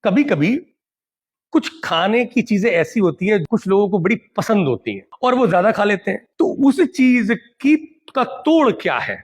कभी कभी कुछ खाने की चीजें ऐसी होती हैं कुछ लोगों को बड़ी पसंद होती हैं और वो ज्यादा खा लेते हैं। तो उस चीज की का तोड़ क्या है,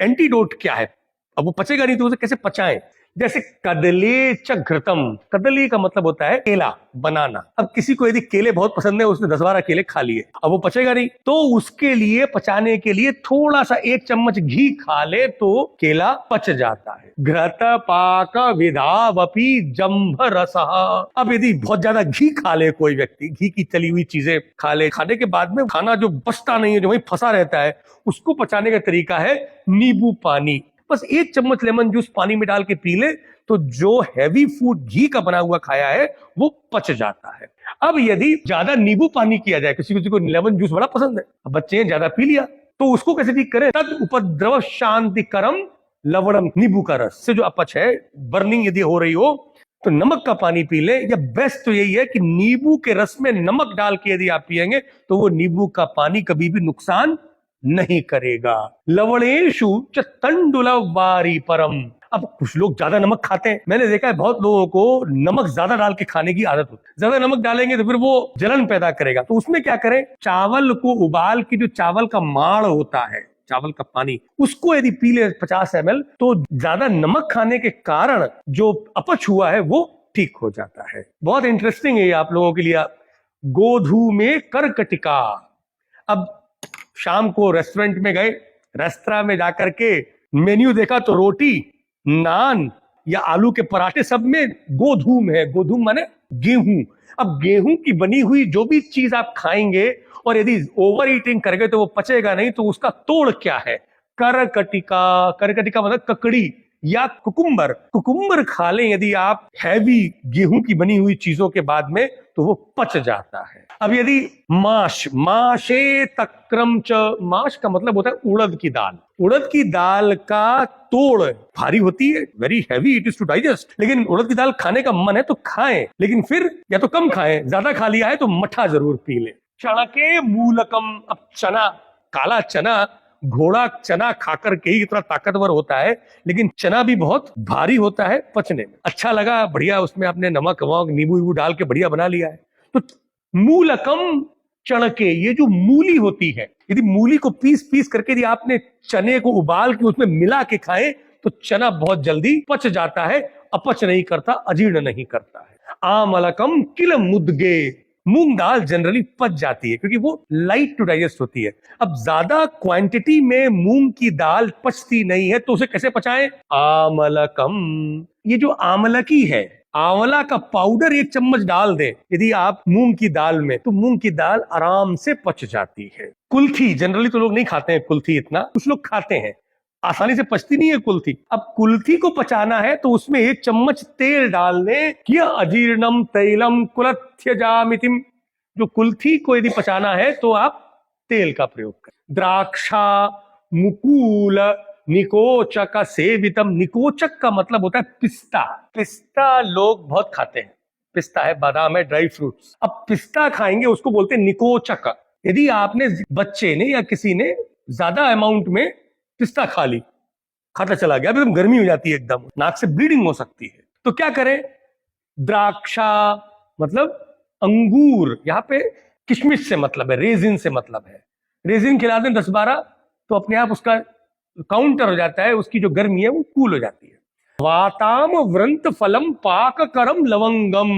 एंटीडोट क्या है? अब वो पचेगा नहीं तो उसे कैसे पचाएं? जैसे कदले च घृतम। कदली का मतलब होता है केला, बनाना। अब किसी को यदि केले बहुत पसंद है, उसने 10-12 केले खा लिए, अब वो पचेगा नहीं, तो उसके लिए पचाने के लिए थोड़ा सा 1 चम्मच घी खा ले तो केला पच जाता है। घृत पाक विधावपि जंभ रसः। अब यदि बहुत ज्यादा घी खा ले कोई व्यक्ति, घी की तली हुई चीजें खा ले, खाने के बाद में खाना जो बचता नहीं है, जो वहीं फंसा रहता है, उसको पचाने का तरीका है नींबू पानी। बस 1 चम्मच लेमन जूस पानी में डाल के पी ले तो जो हैवी फूड घी का बना हुआ खाया है वो पच जाता है। अब यदि ज्यादा नींबू पानी किया जाए, किसी किसी को लेमन जूस बड़ा पसंद है, अब बच्चे ने ज्यादा पी लिया, तो उसको कैसे ठीक करें? तद उपद्रव शांति करम लवणम। नींबू का रस से जो अपच है, बर्निंग यदि हो रही हो, तो नमक का पानी पी ले। या बेस्ट तो यही है कि नींबू के रस में नमक डाल के यदि आप पिएंगे तो वो नींबू का पानी कभी भी नुकसान नहीं करेगा। लवणेशु च तंडुलवारी परम। अब कुछ लोग ज्यादा नमक खाते हैं, मैंने देखा है बहुत लोगों को नमक ज्यादा डाल के खाने की आदत होती है। ज्यादा नमक डालेंगे तो फिर वो जलन पैदा करेगा। तो उसमें क्या करें? चावल को उबाल के जो चावल का माड़ होता है, चावल का पानी, उसको यदि पी ले 50 ml, तो ज्यादा नमक खाने के कारण जो अपच हुआ है वो ठीक हो जाता है। बहुत इंटरेस्टिंग है आप लोगों के लिए। गोधू में कर्कटिका। अब शाम को रेस्टोरेंट में गए, रेस्तरा में जाकर के मेन्यू देखा तो रोटी, नान या आलू के पराठे, सब में गोधूम है। गोधूम माने गेहूं। अब गेहूं की बनी हुई जो भी चीज आप खाएंगे और यदि ओवर ईटिंग कर गए तो वो पचेगा नहीं। तो उसका तोड़ क्या है? करकटिका। करकटिका मतलब ककड़ी या कुकुम्बर। कुकुम्बर खा लें यदि आप हैवी गेहूं की बनी हुई चीजों के बाद में, तो वो पच जाता है। अब यदि माश, माशे तक्रम च। माश का मतलब होता है उड़द की दाल। उड़द की दाल का तोड़ भारी होती है, very heavy, it is to digest. लेकिन उड़द की दाल खाने का मन है तो खाएं, लेकिन फिर या तो कम खाएं, ज्यादा खा लिया है तो मठा जरूर पी ले। चणके मूलकम। अब चना, काला चना, घोड़ा चना खाकर के ही इतना ताकतवर होता है, लेकिन चना भी बहुत भारी होता है पचने में। अच्छा लगा, बढ़िया, उसमें आपने नमक वमक नींबू वीबू डाल के बढ़िया बना लिया है। तो मूलकम चणके, ये जो मूली होती है, यदि मूली को पीस पीस करके यदि आपने चने को उबाल के उसमें मिला के खाए तो चना बहुत जल्दी पच जाता है, अपच नहीं करता, अजीर्ण नहीं करता है। आमलकम किल मुदगे। मूंग दाल जनरली पच जाती है क्योंकि वो लाइट टू डाइजेस्ट होती है। अब ज्यादा क्वांटिटी में मूंग की दाल पचती नहीं है, तो उसे कैसे पचाएं? आमलकम। ये जो आमलकी है, आंवला का पाउडर 1 चम्मच डाल दें यदि आप मूंग की दाल में, तो मूंग की दाल आराम से पच जाती है। कुल्थी, जनरली तो लोग नहीं खाते हैं कुल्थी इतना, कुछ लोग खाते हैं, आसानी से पचती नहीं है कुल्थी। अब कुल्थी को पचाना है तो उसमें 1 चम्मच तेल डाल दें। किया अजीर्णम तैलम कुलथ्यजामितिम। जो कुल्थी को यदि पचाना है तो आप तेल का प्रयोग करें। द्राक्षा मुकूल निकोचक सेवितम। निकोचक का मतलब होता है पिस्ता। पिस्ता लोग बहुत खाते हैं, पिस्ता है, बादाम है, ड्राई फ्रूट्स। अब पिस्ता खाएंगे उसको बोलते हैं निकोचक। यदि आपने, बच्चे ने या किसी ने ज्यादा अमाउंट में पिस्ता खा ली, खाता चला गया, एकदम गर्मी हो जाती है, एकदम नाक से ब्लीडिंग हो सकती है, तो क्या करें? द्राक्षा मतलब अंगूर, यहां पे किशमिश से मतलब है, रेजिन से मतलब है। रेजिन खिला दें 10-12 तो अपने आप उसका काउंटर हो जाता है, उसकी जो गर्मी है वो कूल हो जाती है। वाताम व्रंत फलम पाक करम लवंगम।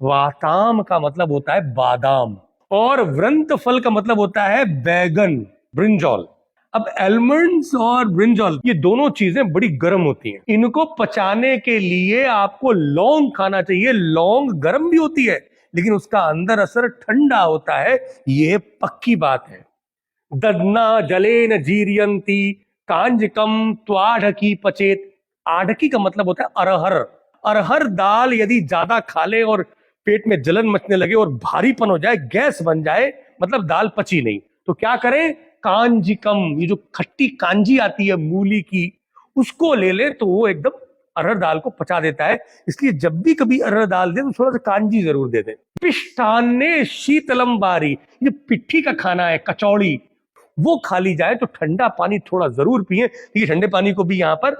वाताम का मतलब होता है बादाम और व्रंत फल का मतलब होता है बैगन, ब्रिंजॉल। अब एलमंड्स और ब्रिंजॉल ये दोनों चीजें बड़ी गर्म होती हैं, इनको पचाने के लिए आपको लौंग खाना चाहिए। लौंग गर्म भी होती है लेकिन उसका अंदर असर ठंडा होता है, ये पक्की बात है। ददना जलेन जीरियंती कांजकम त्वाढ़की पचेत। आढ़की का मतलब होता है अरहर। अरहर दाल यदि ज्यादा खा ले और पेट में जलन मचने लगे और भारीपन हो जाए, गैस बन जाए, मतलब दाल पची नहीं, तो क्या करें? कांजिकम, ये जो खट्टी कांजी आती है मूली की, उसको ले ले तो वो एकदम अरहर दाल को पचा देता है। इसलिए जब भी कभी अरहर दाल दे तो थोड़ा सा कांजी जरूर दे दे। पिष्टान्ने शीतलम बारी। ये पिट्ठी का खाना है, कचौड़ी, वो खा ली जाए तो ठंडा पानी थोड़ा जरूर पिए। ये ठंडे पानी को भी यहाँ पर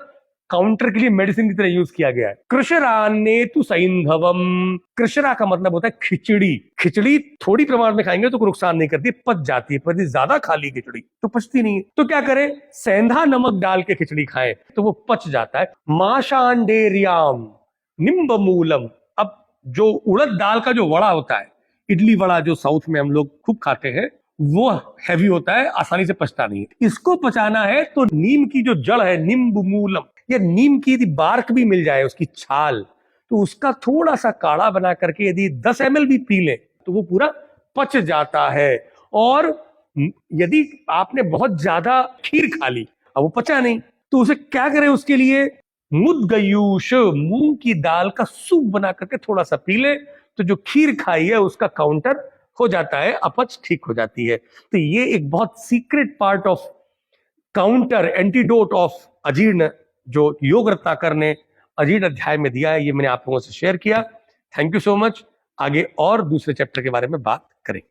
काउंटर के लिए मेडिसिन की तरह यूज किया गया है। कृशरान्ने तु सैंधवम, कृशरा का मतलब होता है खिचड़ी। खिचड़ी थोड़ी प्रमाण में खाएंगे तो कोई नुकसान नहीं करती, पच जाती है, पर यदि ज्यादा खा ली खिचड़ी तो पचती नहीं है। तो क्या करें, सेंधा नमक डाल के खिचड़ी खाएं तो वो पच जाता है। माशांडेरियाम निम्ब मूलम, अब जो उड़द दाल का जो वड़ा होता है, इडली वड़ा जो साउथ में हम लोग खूब खाते हैं, वो हैवी होता है, आसानी से पचता नहीं है। इसको पचाना है तो नीम की जो जड़ है, नींब मूलम, या नीम की यदि बार्क भी मिल जाए, उसकी छाल, तो उसका थोड़ा सा काढ़ा बना करके यदि 10 ml भी पी ले तो वो पूरा पच जाता है। और यदि आपने बहुत ज्यादा खीर खा ली, अब वो पचा नहीं, तो उसे क्या करें, उसके लिए मुदगयूष, मूंग की दाल का सूप बना करके थोड़ा सा पी ले तो जो खीर खाई है उसका काउंटर हो जाता है, अपच ठीक हो जाती है। तो ये एक बहुत secret part of counter antidote of अजीर्ण जो योग रत्नाकर ने अजीर्ण अध्याय में दिया है, ये मैंने आप लोगों से शेयर किया। Thank you so much. आगे और दूसरे चैप्टर के बारे में बात करेंगे।